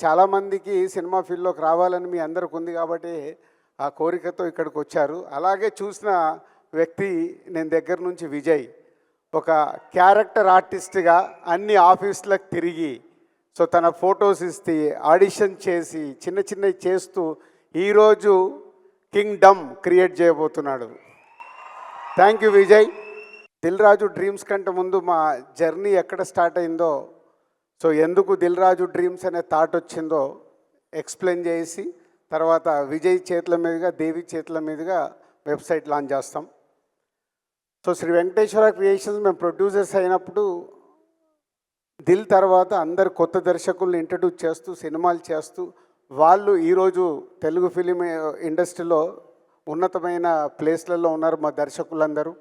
చాలామందికి సినిమా ఫీల్డ్లోకి రావాలని మీ అందరికి ఉంది కాబట్టి ఆ కోరికతో ఇక్కడికి వచ్చారు. అలాగే చూసిన వ్యక్తి నేను దగ్గర నుంచి విజయ్ ఒక క్యారెక్టర్ ఆర్టిస్ట్గా అన్ని ఆఫీసులకు తిరిగి సో తన ఫొటోస్ ఇస్తే ఆడిషన్ చేసి చిన్న చిన్నవి చేస్తూ ఈరోజు కింగ్డమ్ క్రియేట్ చేయబోతున్నాడు. Thank you Vijay. Dil Raju Dreams కంటే ముందు మా జర్నీ ఎక్కడ స్టార్ట్ అయిందో, సో ఎందుకు దిల్ రాజు డ్రీమ్స్ అనే థాట్ వచ్చిందో ఎక్స్ప్లెయిన్ చేసి తర్వాత విజయ్ చేతుల మీదుగా దేవి చేతుల మీదుగా వెబ్సైట్ లాంచ్ చేస్తాం. సో శ్రీ వెంకటేశ్వర క్రియేషన్స్ మేము ప్రొడ్యూసర్స్ అయినప్పుడు దిల్ తర్వాత అందరు కొత్త దర్శకుల్ని ఇంట్రడ్యూస్ చేస్తూ సినిమాలు చేస్తూ వాళ్ళు ఈరోజు తెలుగు ఫిలిం ఇండస్ట్రీలో ఉన్నతమైన ప్లేస్లలో ఉన్నారు మా దర్శకులందరూ.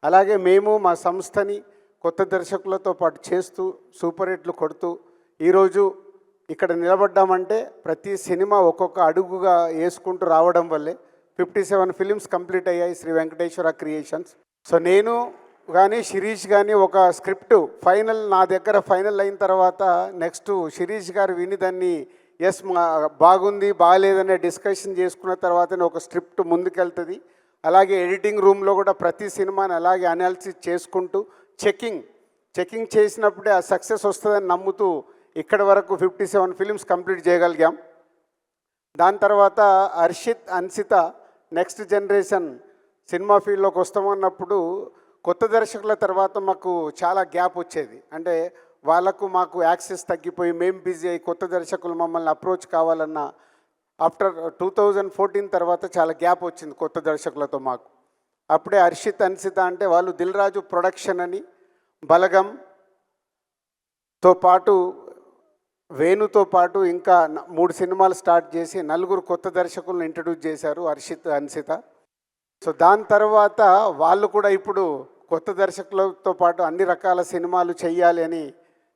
అలాగే మేము మా సంస్థని కొత్త దర్శకులతో పాటు చేస్తూ సూపర్ హిట్లు కొడుతూ ఈరోజు ఇక్కడ నిలబడ్డామంటే ప్రతి సినిమా ఒక్కొక్క అడుగుగా వేసుకుంటూ రావడం వల్లే 57 ఫిలిమ్స్ కంప్లీట్ అయ్యాయి శ్రీ వెంకటేశ్వర క్రియేషన్స్. సో నేను కానీ శిరీష్ కానీ ఒక స్క్రిప్ట్ ఫైనల్ నా దగ్గర ఫైనల్ అయిన తర్వాత నెక్స్ట్ శిరీష్ గారు విని దాన్ని ఎస్ బాగుంది బాగాలేదనే డిస్కషన్ చేసుకున్న తర్వాతనే ఒక స్క్రిప్ట్ ముందుకెళ్తుంది. అలాగే ఎడిటింగ్ రూమ్లో కూడా ప్రతి సినిమాని అలాగే అనాలిసిస్ చేసుకుంటూ చెకింగ్ చేసినప్పుడే ఆ సక్సెస్ వస్తుందని నమ్ముతూ ఇక్కడి వరకు 57 ఫిలిమ్స్ కంప్లీట్ చేయగలిగాం. దాని తర్వాత Harshit Ansita next generation cinema ఫీల్డ్లోకి వస్తామన్నప్పుడు కొత్త దర్శకుల తర్వాత మాకు చాలా గ్యాప్ వచ్చేది. అంటే వాళ్ళకు మాకు యాక్సెస్ తగ్గిపోయి మేము బిజీ అయ్యి కొత్త దర్శకులు మమ్మల్ని అప్రోచ్ కావాలన్నా ఆఫ్టర్ 2014 తర్వాత చాలా గ్యాప్ వచ్చింది కొత్త దర్శకులతో మాకు. అప్పుడే హర్షిత్ అన్సిత అంటే వాళ్ళు దిల్ రాజు ప్రొడక్షన్ అని బలగంతో పాటు వేణుతో పాటు ఇంకా 3 సినిమాలు స్టార్ట్ చేసి 4 కొత్త దర్శకులను ఇంట్రడ్యూస్ చేశారు హర్షిత్ అన్సిత. సో దాని తర్వాత వాళ్ళు కూడా ఇప్పుడు కొత్త దర్శకులతో పాటు అన్ని రకాల సినిమాలు చేయాలి అని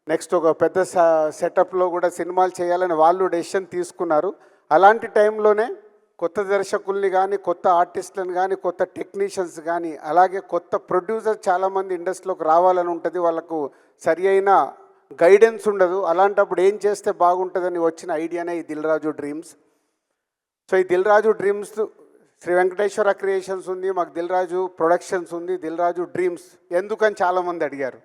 నెక్స్ట్ ఒక పెద్ద సెటప్లో కూడా సినిమాలు చేయాలని వాళ్ళు డెసిషన్ తీసుకున్నారు. అలాంటి టైంలోనే కొత్త దర్శకుల్ని కానీ కొత్త ఆర్టిస్టులను కానీ కొత్త టెక్నీషియన్స్ కానీ అలాగే కొత్త ప్రొడ్యూసర్ చాలామంది ఇండస్ట్రీలోకి రావాలని ఉంటుంది. వాళ్ళకు సరి అయిన గైడెన్స్ ఉండదు. అలాంటప్పుడు ఏం చేస్తే బాగుంటుందని వచ్చిన ఐడియానే ఈ దిల్ రాజు డ్రీమ్స్. సో ఈ దిల్ రాజు డ్రీమ్స్ శ్రీ వెంకటేశ్వర క్రియేషన్స్ ఉంది, మాకు దిల్ రాజు ప్రొడక్షన్స్ ఉంది, దిల్ రాజు డ్రీమ్స్ ఎందుకని చాలామంది అడిగారు.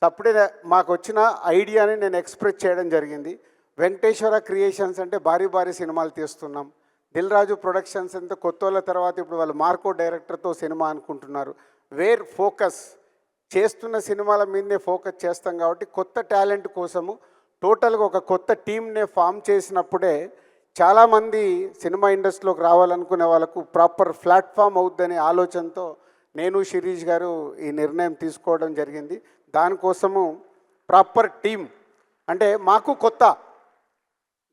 అప్పుడే మాకు వచ్చిన ఐడియాని నేను ఎక్స్ప్రెస్ చేయడం జరిగింది. వెంకటేశ్వర క్రియేషన్స్ అంటే భారీ సినిమాలు తీస్తున్నాం, దిల్ రాజు ప్రొడక్షన్స్ అంటే కొత్త వాళ్ళ తర్వాత ఇప్పుడు వాళ్ళు మార్కో డైరెక్టర్తో సినిమా అనుకుంటున్నారు. వేర్ ఫోకస్ చేస్తున్న సినిమాల మీదనే ఫోకస్ చేస్తాం కాబట్టి కొత్త టాలెంట్ కోసము టోటల్గా ఒక కొత్త టీమ్నే ఫామ్ చేసినప్పుడే చాలామంది సినిమా ఇండస్ట్రీలోకి రావాలనుకునే వాళ్ళకు ప్రాపర్ ప్లాట్ఫామ్ అవుద్దనే ఆలోచనతో నేను శిరీష్ గారు ఈ నిర్ణయం తీసుకోవడం జరిగింది. దానికోసము ప్రాపర్ టీమ్ అంటే మాకు కొత్త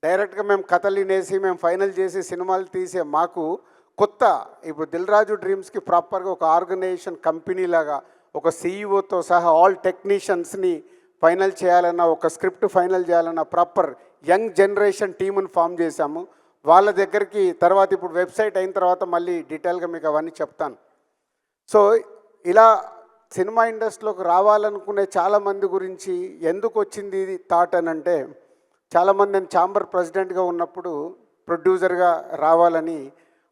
డైరెక్ట్గా మేము కథలు వినేసి మేము ఫైనల్ చేసి సినిమాలు తీసే మాకు కొత్త ఇప్పుడు దిల్ రాజు డ్రీమ్స్కి ప్రాపర్గా ఒక ఆర్గనైజేషన్ కంపెనీ లాగా ఒక సీఈఓతో సహా ఆల్ టెక్నీషియన్స్ని ఫైనల్ చేయాలన్న ఒక స్క్రిప్ట్ ఫైనల్ చేయాలన్న ప్రాపర్ యంగ్ జనరేషన్ టీముని ఫామ్ చేశాము. వాళ్ళ దగ్గరికి తర్వాత ఇప్పుడు వెబ్సైట్ అయిన తర్వాత మళ్ళీ డీటెయిల్గా మీకు అవన్నీ చెప్తాను. సో ఇలా సినిమా ఇండస్ట్రీలోకి రావాలనుకునే చాలామంది గురించి ఎందుకు వచ్చింది ఇది థాట్ అని అంటే, చాలామంది నేను ఛాంబర్ ప్రెసిడెంట్గా ఉన్నప్పుడు ప్రొడ్యూసర్గా రావాలని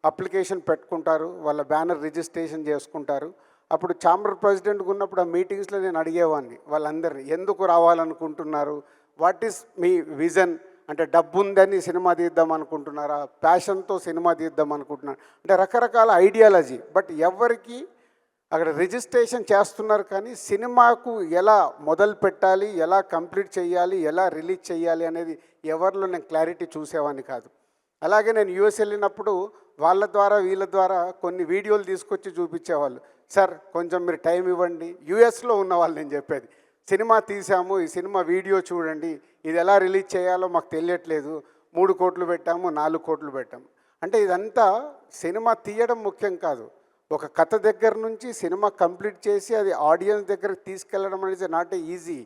అప్లికేషన్ పెట్టుకుంటారు, వాళ్ళ బ్యానర్ రిజిస్ట్రేషన్ చేసుకుంటారు. అప్పుడు ఛాంబర్ ప్రెసిడెంట్గా ఉన్నప్పుడు ఆ మీటింగ్స్లో నేను అడిగేవాడిని వాళ్ళందరినీ ఎందుకు రావాలనుకుంటున్నారు, వాట్ ఈస్ మీ విజన్, అంటే డబ్బు ఉందని సినిమా తీద్దాం అనుకుంటున్నారా, ప్యాషన్తో సినిమా తీద్దాం అనుకుంటున్నారు అంటే రకరకాల ఐడియాలజీ. బట్ ఎవరికి అక్కడ రిజిస్ట్రేషన్ చేస్తున్నారు కానీ సినిమాకు ఎలా మొదలు పెట్టాలి, ఎలా కంప్లీట్ చేయాలి, ఎలా రిలీజ్ చేయాలి అనేది ఎవరిలో నేను క్లారిటీ చూసేవాడిని కాదు. అలాగే నేను యూఎస్ వెళ్ళినప్పుడు వాళ్ళ ద్వారా వీళ్ళ ద్వారా కొన్ని వీడియోలు తీసుకొచ్చి చూపించేవాళ్ళు. సార్ కొంచెం మీరు టైం ఇవ్వండి, యూఎస్లో ఉన్న వాళ్ళు నేను చెప్పేది సినిమా తీసాము, ఈ సినిమా వీడియో చూడండి, ఇది ఎలా రిలీజ్ చేయాలో మాకు తెలియట్లేదు, 3 కోట్లు పెట్టాము 4 కోట్లు పెట్టాము అంటే ఇదంతా సినిమా తీయడం ముఖ్యం కాదు, ఒక కథ దగ్గర నుంచి సినిమా కంప్లీట్ చేసి అది ఆడియన్స్ దగ్గరకు తీసుకెళ్ళడం అనేది నాట్ ఈజీ,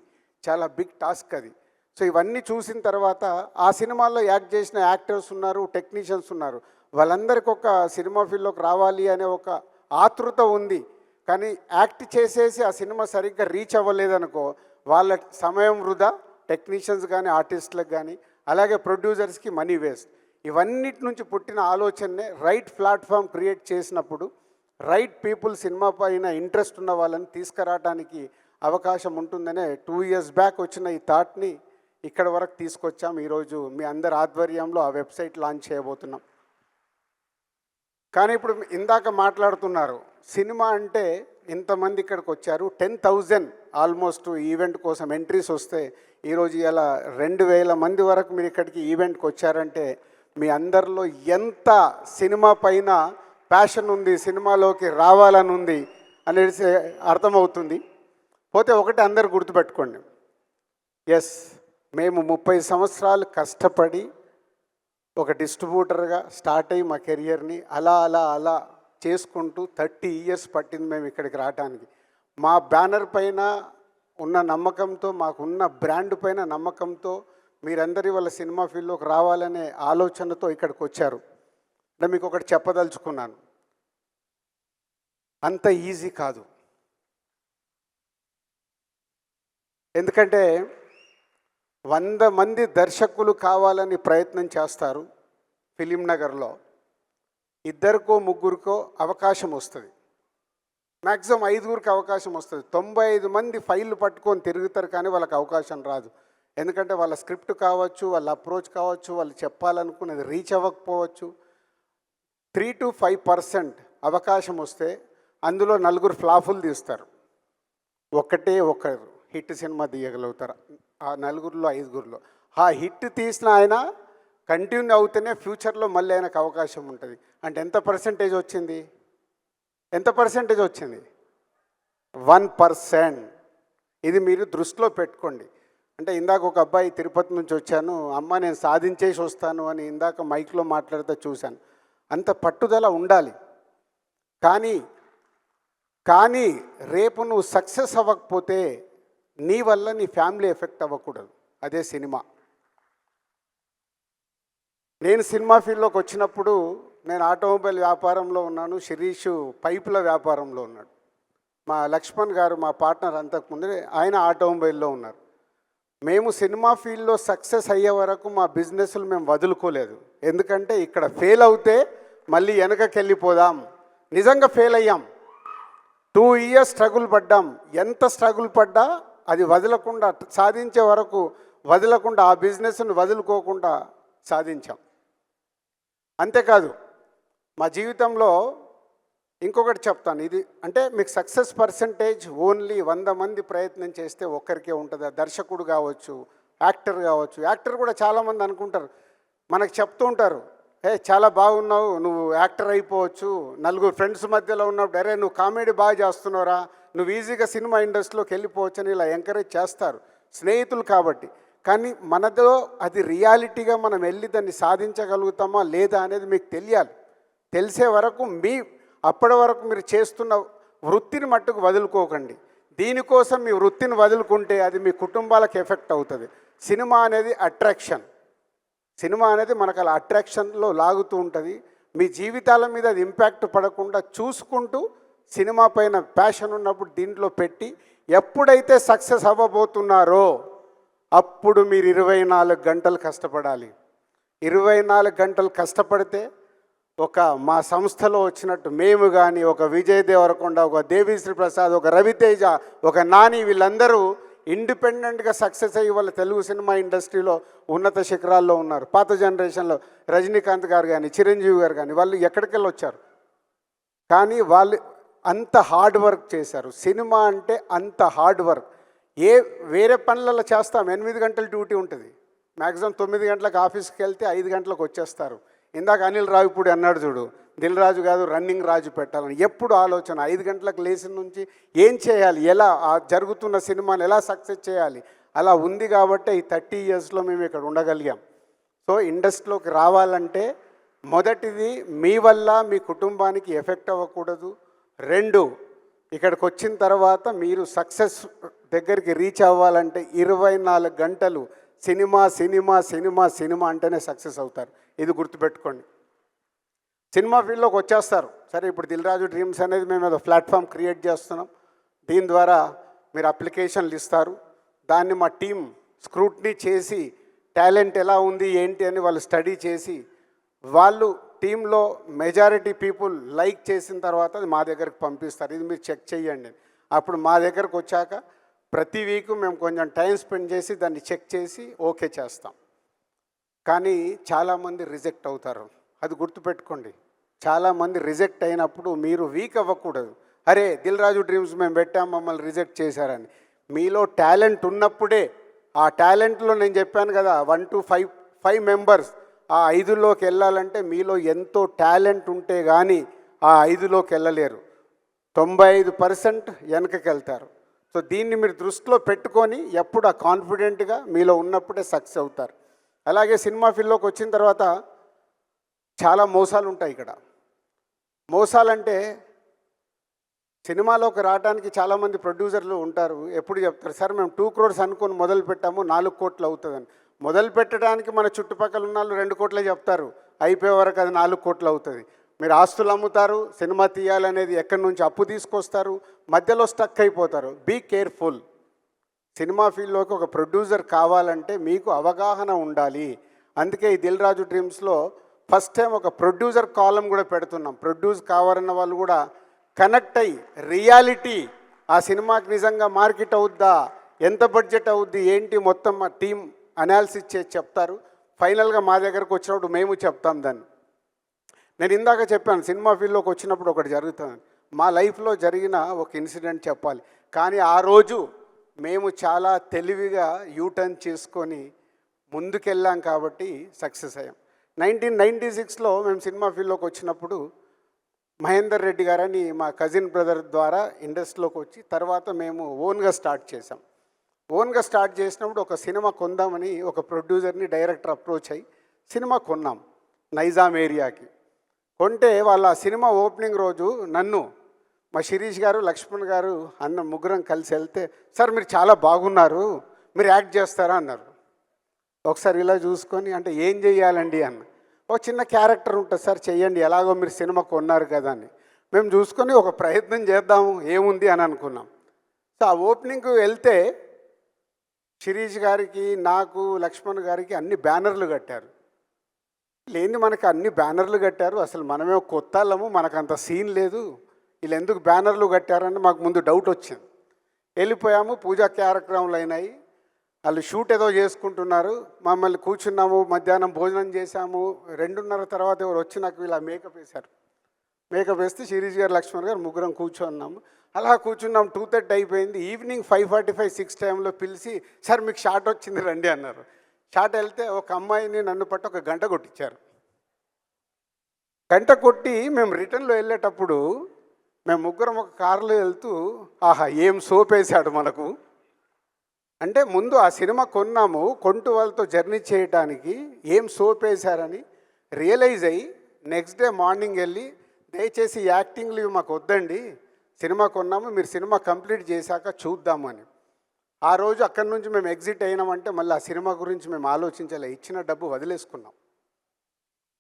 చాలా బిగ్ టాస్క్ అది. సో ఇవన్నీ చూసిన తర్వాత ఆ సినిమాల్లో యాక్ట్ చేసిన యాక్టర్స్ ఉన్నారు, టెక్నీషియన్స్ ఉన్నారు, వాళ్ళందరికీ ఒక సినిమా ఫీల్డ్లోకి రావాలి అనే ఒక ఆతృత ఉంది. కానీ యాక్ట్ చేసేసి ఆ సినిమా సరిగ్గా రీచ్ అవ్వలేదనుకో వాళ్ళ సమయం వృధా, టెక్నీషియన్స్ కానీ ఆర్టిస్టులకు కానీ. అలాగే ప్రొడ్యూసర్స్కి మనీ వేస్ట్. ఇవన్నిటి నుంచి పుట్టిన ఆలోచననే రైట్ ప్లాట్ఫామ్ క్రియేట్ చేసినప్పుడు రైట్ పీపుల్ సినిమా పైన ఇంట్రెస్ట్ ఉన్న వాళ్ళని తీసుకురావడానికి అవకాశం ఉంటుందనే 2 years బ్యాక్ వచ్చిన ఈ థాట్ని ఇక్కడ వరకు తీసుకొచ్చాం. ఈరోజు మీ అందరి ఆధ్వర్యంలో ఆ వెబ్సైట్ లాంచ్ చేయబోతున్నాం. కానీ ఇప్పుడు ఇందాక మాట్లాడుతున్నారు సినిమా అంటే ఇంతమంది ఇక్కడికి వచ్చారు, 10,000 ఆల్మోస్ట్ ఈవెంట్ కోసం ఎంట్రీస్ వస్తే ఈరోజు ఇలా 2,000 మంది వరకు మీరు ఇక్కడికి ఈవెంట్కి వచ్చారంటే మీ అందరిలో ఎంత సినిమా పైన ప్యాషన్ ఉంది, సినిమాలోకి రావాలని ఉంది అనేది అర్థమవుతుంది. పోతే ఒకటి అందరు గుర్తుపెట్టుకోండి, ఎస్ మేము 30 సంవత్సరాలు కష్టపడి ఒక డిస్ట్రిబ్యూటర్గా స్టార్ట్ అయ్యి మా కెరియర్ని అలా చేసుకుంటూ 30 years పట్టింది మేము ఇక్కడికి రావడానికి. మా బ్యానర్ పైన ఉన్న నమ్మకంతో, మాకున్న బ్రాండ్ పైన నమ్మకంతో మీరందరి వాళ్ళ సినిమా ఫీల్డ్లోకి రావాలనే ఆలోచనతో ఇక్కడికి వచ్చారు. అంటే మీకు ఒకటి చెప్పదలుచుకున్నాను, అంత ఈజీ కాదు. ఎందుకంటే 100 మంది దర్శకులు కావాలని ప్రయత్నం చేస్తారు. ఫిలిం నగర్లో 2కో 3కో అవకాశం వస్తుంది, మ్యాక్సిమం 5గురికి అవకాశం వస్తుంది. 95 మంది ఫైళ్ళు పట్టుకొని తిరుగుతారు కానీ వాళ్ళకి అవకాశం రాదు. ఎందుకంటే వాళ్ళ స్క్రిప్ట్ కావచ్చు, వాళ్ళ అప్రోచ్ కావచ్చు, వాళ్ళు చెప్పాలనుకున్నది రీచ్ అవ్వకపోవచ్చు. 3 to 5% అవకాశం వస్తే అందులో 4 ఫ్లాపులు తీస్తారు, ఒకరు హిట్ సినిమా తీయగలుగుతారు. ఆ 4లో 5గురిలో ఆ హిట్ తీసిన ఆయన కంటిన్యూ అవుతూనే ఫ్యూచర్లో మళ్ళీ ఆయనకు అవకాశం ఉంటుంది. అంటే ఎంత పర్సెంటేజ్ వచ్చింది? 1%. ఇది మీరు దృష్టిలో పెట్టుకోండి. అంటే ఇందాక ఒక అబ్బాయి తిరుపతి నుంచి వచ్చాను, అమ్మ నేను సాధించేసి వస్తాను అని ఇందాక మైక్లో మాట్లాడితే చూశాను. అంత పట్టుదల ఉండాలి. కానీ రేపు నువ్వు సక్సెస్ అవ్వకపోతే నీ వల్ల నీ ఫ్యామిలీ ఎఫెక్ట్ అవ్వకూడదు. అదే సినిమా. నేను సినిమా ఫీల్డ్లోకి వచ్చినప్పుడు నేను ఆటోమొబైల్ వ్యాపారంలో ఉన్నాను, శిరీష్ పైపుల వ్యాపారంలో ఉన్నాడు. మా లక్ష్మణ్ గారు మా పార్ట్నర్ అంతకుముందే ఆయన ఆటోమొబైల్లో ఉన్నారు. మేము సినిమా ఫీల్డ్లో సక్సెస్ అయ్యే వరకు మా బిజినెస్లు మేము వదులుకోలేదు. ఎందుకంటే ఇక్కడ ఫెయిల్ అవుతే మళ్ళీ వెనకకి వెళ్ళిపోదాం. నిజంగా ఫెయిల్ అయ్యాం, 2 years స్ట్రగుల్ పడ్డాం. ఎంత స్ట్రగుల్ పడ్డా అది వదలకుండా, సాధించే వరకు వదలకుండా, ఆ బిజినెస్ను వదులుకోకుండా సాధించాం. అంతేకాదు మా జీవితంలో ఇంకొకటి చెప్తాను, ఇది అంటే మీకు సక్సెస్ పర్సంటేజ్ ఓన్లీ 100 మంది ప్రయత్నం చేస్తే ఒక్కరికే ఉంటుంది. దర్శకుడు కావచ్చు, యాక్టర్ కావచ్చు. యాక్టర్ కూడా చాలామంది అనుకుంటారు, మనకు చెప్తూ ఉంటారు, చాలా బాగున్నావు, నువ్వు యాక్టర్ అయిపోవచ్చు. 4 ఫ్రెండ్స్ మధ్యలో ఉన్నప్పుడు అరే నువ్వు కామెడీ బాగా చేస్తున్నావురా, నువ్వు ఈజీగా సినిమా ఇండస్ట్రీలోకి వెళ్ళిపోవచ్చు అని ఇలా ఎంకరేజ్ చేస్తారు స్నేహితులు కాబట్టి. కానీ మనలో అది రియాలిటీగా మనం వెళ్ళి దాన్ని సాధించగలుగుతామా లేదా అనేది మీకు తెలియాలి. తెలిసే వరకు అప్పటి వరకు మీరు చేస్తున్న వృత్తిని మట్టుకు వదులుకోకండి. దీనికోసం మీ వృత్తిని వదులుకుంటే అది మీ కుటుంబాలకు ఎఫెక్ట్ అవుతుంది. సినిమా అనేది అట్రాక్షన్. సినిమా అనేది మనకు అలా అట్రాక్షన్లో లాగుతూ ఉంటుంది. మీ జీవితాల మీద అది ఇంపాక్ట్ పడకుండా చూసుకుంటూ సినిమా పైన ప్యాషన్ ఉన్నప్పుడు దీంట్లో పెట్టి ఎప్పుడైతే సక్సెస్ అవ్వబోతున్నారో అప్పుడు మీరు 24 గంటలు కష్టపడాలి. 24 గంటలు కష్టపడితే ఒక మా సంస్థలో వచ్చినట్టు మేము కానీ, ఒక విజయ్ దేవరకొండ, ఒక దేవిశ్రీ ప్రసాద్, ఒక రవితేజ, ఒక నాని, వీళ్ళందరూ ఇండిపెండెంట్గా సక్సెస్ అయ్యి వాళ్ళ తెలుగు సినిమా ఇండస్ట్రీలో ఉన్నత శిఖరాల్లో ఉన్నారు. పాత జనరేషన్లో రజనీకాంత్ గారు కానీ, చిరంజీవి గారు కానీ, వాళ్ళు ఎక్కడికెళ్ళి వచ్చారు. కానీ వాళ్ళు అంత హార్డ్ వర్క్ చేశారు. సినిమా అంటే అంత హార్డ్ వర్క్. వేరే పనులలో చేస్తాం, 8 గంటల డ్యూటీ ఉంటుంది, మ్యాక్సిమం 9 గంటలకు ఆఫీస్కి వెళ్తే 5 గంటలకు వచ్చేస్తారు. ఇందాక అనిల్ రావిపూడి అన్నాడు చూడు, దిల్ రాజు కాదు రన్నింగ్ రాజు పెట్టాలని ఎప్పుడు ఆలోచన. 5 గంటలకు లేచిన నుంచి ఏం చేయాలి, ఎలా జరుగుతున్న సినిమాని ఎలా సక్సెస్ చేయాలి, అలా ఉంది కాబట్టి ఈ 30 yearsలో మేము ఇక్కడ ఉండగలిగాం. సో ఇండస్ట్రీలోకి రావాలంటే మొదటిది మీ వల్ల మీ కుటుంబానికి ఎఫెక్ట్ అవ్వకూడదు. 2, ఇక్కడికి వచ్చిన తర్వాత మీరు సక్సెస్ దగ్గరికి రీచ్ అవ్వాలంటే 24 గంటలు సినిమా సినిమా సినిమా సినిమా అంటేనే సక్సెస్ అవుతారు. ఇది గుర్తుపెట్టుకోండి. సినిమా ఫీల్డ్లోకి వచ్చేస్తారు. సరే, ఇప్పుడు దిల్ రాజు డ్రీమ్స్ అనేది మేము ఏదో ప్లాట్ఫామ్ క్రియేట్ చేస్తున్నాం. దీని ద్వారా మీరు అప్లికేషన్లు ఇస్తారు. దాన్ని మా టీం స్క్రూట్నీ చేసి టాలెంట్ ఎలా ఉంది ఏంటి అని వాళ్ళు స్టడీ చేసి వాళ్ళు టీంలో మెజారిటీ పీపుల్ లైక్ చేసిన తర్వాత అది మా దగ్గరకు పంపిస్తారు. ఇది మీరు చెక్ చేయండి. అప్పుడు మా దగ్గరకు వచ్చాక ప్రతి వీక్ మేము కొంచెం టైం స్పెండ్ చేసి దాన్ని చెక్ చేసి ఓకే చేస్తాం. కానీ చాలామంది రిజెక్ట్ అవుతారు. అది గుర్తుపెట్టుకోండి. చాలామంది రిజెక్ట్ అయినప్పుడు మీరు వీక్ అవ్వకూడదు. అరే దిల్ రాజు డ్రీమ్స్ మేము పెట్టాం మమ్మల్ని రిజెక్ట్ చేశారని. మీలో టాలెంట్ ఉన్నప్పుడే ఆ టాలెంట్లో నేను చెప్పాను కదా 1 to 5 మెంబర్స్ ఆ 5లోకి వెళ్ళాలంటే మీలో ఎంతో టాలెంట్ ఉంటే కానీ ఆ 5లోకి వెళ్ళలేరు. 95% వెనకకి వెళ్తారు. సో దీన్ని మీరు దృష్టిలో పెట్టుకొని ఎప్పుడు ఆ కాన్ఫిడెంట్గా మీలో ఉన్నప్పుడే సక్సెస్ అవుతారు. అలాగే సినిమా ఫీల్డ్లోకి వచ్చిన తర్వాత చాలా మోసాలు ఉంటాయి. ఇక్కడ మోసాలంటే సినిమాలోకి రావడానికి చాలామంది ప్రొడ్యూసర్లు ఉంటారు. ఎప్పుడు చెప్తారు, సార్ మేము 2 crores అనుకొని మొదలు పెట్టాము 4 కోట్లు అవుతుందని. మొదలు పెట్టడానికి మన చుట్టుపక్కల ఉన్న వాళ్ళు 2 కోట్లే చెప్తారు, అయిపోయే వరకు అది 4 కోట్లు అవుతుంది. మీరు ఆస్తులు అమ్ముతారు, సినిమా తీయాలనేది ఎక్కడి నుంచి అప్పు తీసుకొస్తారు, మధ్యలో స్టక్ అయిపోతారు. Be careful. సినిమా ఫీల్డ్లోకి ఒక ప్రొడ్యూసర్ కావాలంటే మీకు అవగాహన ఉండాలి. అందుకే ఈ దిల్ రాజు డ్రీమ్స్లో ఫస్ట్ టైం ఒక ప్రొడ్యూసర్ కాలం కూడా పెడుతున్నాం. ప్రొడ్యూస్ కావాలన్న వాళ్ళు కూడా కనెక్ట్ అయ్యి రియాలిటీ ఆ సినిమాకి నిజంగా మార్కెట్ అవుద్దా, ఎంత బడ్జెట్ అవుద్ది ఏంటి మొత్తం మా టీం అనాలిసిస్ చేసి చెప్తారు. ఫైనల్గా మా దగ్గరకు వచ్చినప్పుడు మేము చెప్తాం దాన్ని. నేను ఇందాక చెప్పాను సినిమా ఫీల్డ్లోకి వచ్చినప్పుడు ఒకటి జరుగుతుంది. మా లైఫ్లో జరిగిన ఒక ఇన్సిడెంట్ చెప్పాలి. కానీ ఆ రోజు మేము చాలా తెలివిగా యూటర్న్ చేసుకొని ముందుకెళ్ళాం కాబట్టి సక్సెస్ అయ్యాం. 1996లో మేము సినిమా ఫీల్డ్లోకి వచ్చినప్పుడు మహేందర్ రెడ్డి గారని మా కజిన్ బ్రదర్ ద్వారా ఇండస్ట్రీలోకి వచ్చి తర్వాత మేము ఓన్గా స్టార్ట్ చేసాం. ఓన్గా స్టార్ట్ చేసినప్పుడు ఒక సినిమా కొందామని ఒక ప్రొడ్యూసర్ని డైరెక్టర్ అప్రోచ్ అయ్యి సినిమా కొన్నాం నైజాం ఏరియాకి. కొంటే వాళ్ళ సినిమా ఓపెనింగ్ రోజు నన్ను మా శిరీష్ గారు లక్ష్మణ్ గారు అన్న ముగ్గురం కలిసి వెళ్తే, సార్ మీరు చాలా బాగున్నారు, మీరు యాక్ట్ చేస్తారా అన్నారు. ఒకసారి ఇలా చూసుకొని అంటే ఏం చెయ్యాలండి అన్న. ఒక చిన్న క్యారెక్టర్ ఉంటుంది సార్ చెయ్యండి, ఎలాగో మీరు సినిమా కొన్నారు కదా అని. మేము చూసుకొని ఒక ప్రయత్నం చేద్దాము ఏముంది అని అనుకున్నాం. సో ఆ ఓపెనింగ్కి వెళ్తే శిరీష్ గారికి నాకు లక్ష్మణ్ గారికి అన్ని బ్యానర్లు కట్టారు. లేని మనకు అన్ని బ్యానర్లు కట్టారు, అసలు మనమే కొత్త వాళ్ళము, మనకు అంత సీన్ లేదు, వీళ్ళు ఎందుకు బ్యానర్లు కట్టారని మాకు ముందు డౌట్ వచ్చింది. వెళ్ళిపోయాము, పూజా కార్యక్రమాలు అయినాయి, వాళ్ళు షూట్ ఏదో చేసుకుంటున్నారు. మమ్మల్ని కూర్చున్నాము, మధ్యాహ్నం భోజనం చేశాము. 2:30 తర్వాత ఎవరు వచ్చి నాకు ఇలా మేకప్ వేశారు. మేకప్ వేస్తే శిరీష్ గారు లక్ష్మణ్ గారు ముగ్గురం కూర్చున్నాము. అలా కూర్చున్నాం. 2:30 అయిపోయింది. ఈవినింగ్ 5:45-6 టైంలో పిలిచి సార్ మీకు షాట్ వచ్చింది రండి అన్నారు. షాట్ వెళ్తే ఒక అమ్మాయిని నన్ను పట్టి ఒక గంట కొట్టించారు. గంట కొట్టి మేము రిటర్న్లో వెళ్ళేటప్పుడు మేము ముగ్గురం ఒక కారులో వెళ్తూ ఆహా ఏం సోప్ వేశాడు మనకు అంటే, ముందు ఆ సినిమా కొన్నాము, కొంటూ వాళ్ళతో జర్నీ చేయడానికి ఏం సోప్ వేశారని రియలైజ్ అయ్యి నెక్స్ట్ డే మార్నింగ్ వెళ్ళి దయచేసి యాక్టింగ్లు ఇవి మాకు వద్దండి, సినిమా కొన్నాము, మీరు సినిమా కంప్లీట్ చేశాక చూద్దామని. ఆ రోజు అక్కడి నుంచి మేము ఎగ్జిట్ అయినామంటే మళ్ళీ ఆ సినిమా గురించి మేము ఆలోచించాలి. ఇచ్చిన డబ్బు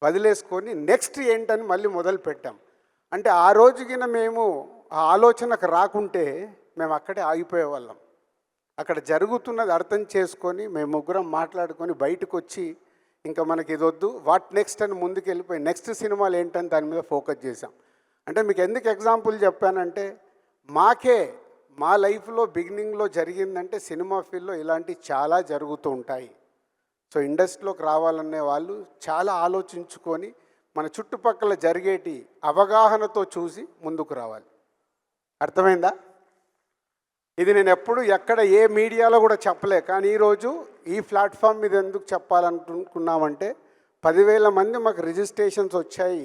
వదిలేసుకొని నెక్స్ట్ ఏంటని మళ్ళీ మొదలు పెట్టాం. అంటే ఆ రోజుకిన మేము ఆ ఆలోచనకు రాకుంటే మేము అక్కడే ఆగిపోయేవాళ్ళం. అక్కడ జరుగుతున్నది అర్థం చేసుకొని మేము ముగ్గురం మాట్లాడుకొని బయటకు వచ్చి ఇంకా మనకి ఇది వద్దు, వాట్ నెక్స్ట్ అని ముందుకు వెళ్ళిపోయి నెక్స్ట్ సినిమాలు ఏంటని దాని మీద ఫోకస్ చేశాం. అంటే మీకు ఎందుకు ఎగ్జాంపుల్ చెప్పానంటే మా లైఫ్లో బిగినింగ్లో జరిగిందంటే సినిమా ఫీల్డ్లో ఇలాంటివి చాలా జరుగుతూ ఉంటాయి. సో ఇండస్ట్రీలోకి రావాలనే వాళ్ళు చాలా ఆలోచించుకొని మన చుట్టుపక్కల జరిగేటి అవగాహనతో చూసి ముందుకు రావాలి. అర్థమైందా? ఇది నేను ఎప్పుడు ఎక్కడ ఏ మీడియాలో కూడా చెప్పలే, కానీ ఈరోజు ఈ ప్లాట్ఫామ్ మీద ఎందుకు చెప్పాలనుకున్నామంటే 10,000 మంది మాకు రిజిస్ట్రేషన్స్ వచ్చాయి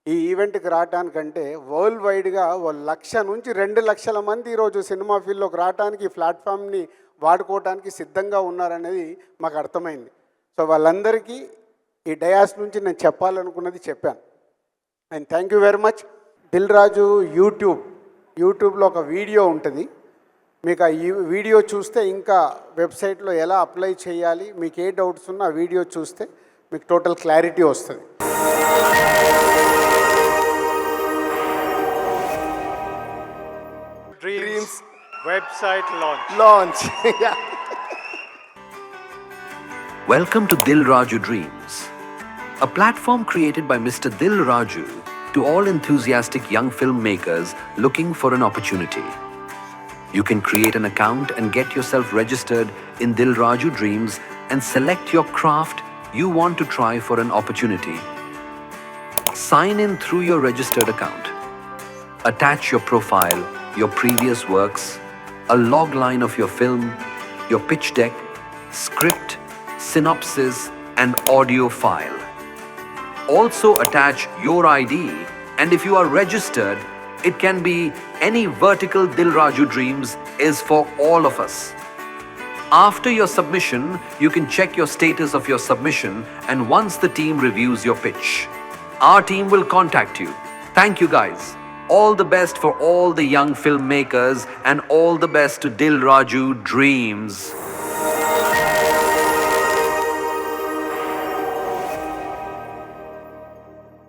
ఈ ఈవెంట్కి రావడానికంటే. వరల్డ్ వైడ్గా 1,00,000 నుంచి 2,00,000 మంది ఈరోజు సినిమా ఫీల్డ్లోకి రావడానికి ఈ ప్లాట్ఫామ్ని వాడుకోవడానికి సిద్ధంగా ఉన్నారనేది మాకు అర్థమైంది. సో వాళ్ళందరికీ ఈ డయాస్ నుంచి నేను చెప్పాలనుకున్నది చెప్పాను. And thank you very much. Dil Raju యూట్యూబ్లో ఒక వీడియో ఉంటుంది. మీకు ఆ వీడియో చూస్తే ఇంకా వెబ్సైట్లో ఎలా అప్లై చేయాలి, మీకు ఏ డౌట్స్ ఉన్నా ఆ వీడియో చూస్తే మీకు టోటల్ క్లారిటీ వస్తుంది. Dreams. Website launch. Welcome to Dil Raju Dreams, a platform created by Mr. Dil Raju to all enthusiastic young filmmakers looking for an opportunity. You can create an account and get yourself registered in Dil Raju Dreams and select your craft you want to try for an opportunity. Sign in through your registered account. Attach your profile, your previous works, a log line of your film, your pitch deck, script, synopsis, and audio file. Also attach your ID, and if you are registered, it can be any vertical. Dil Raju Dreams is for all of us. After your submission, you can check your status of your submission, and once the team reviews your pitch, our team will contact you. Thank you guys. All the best for all the young filmmakers and all the best to Dil Raju Dreams.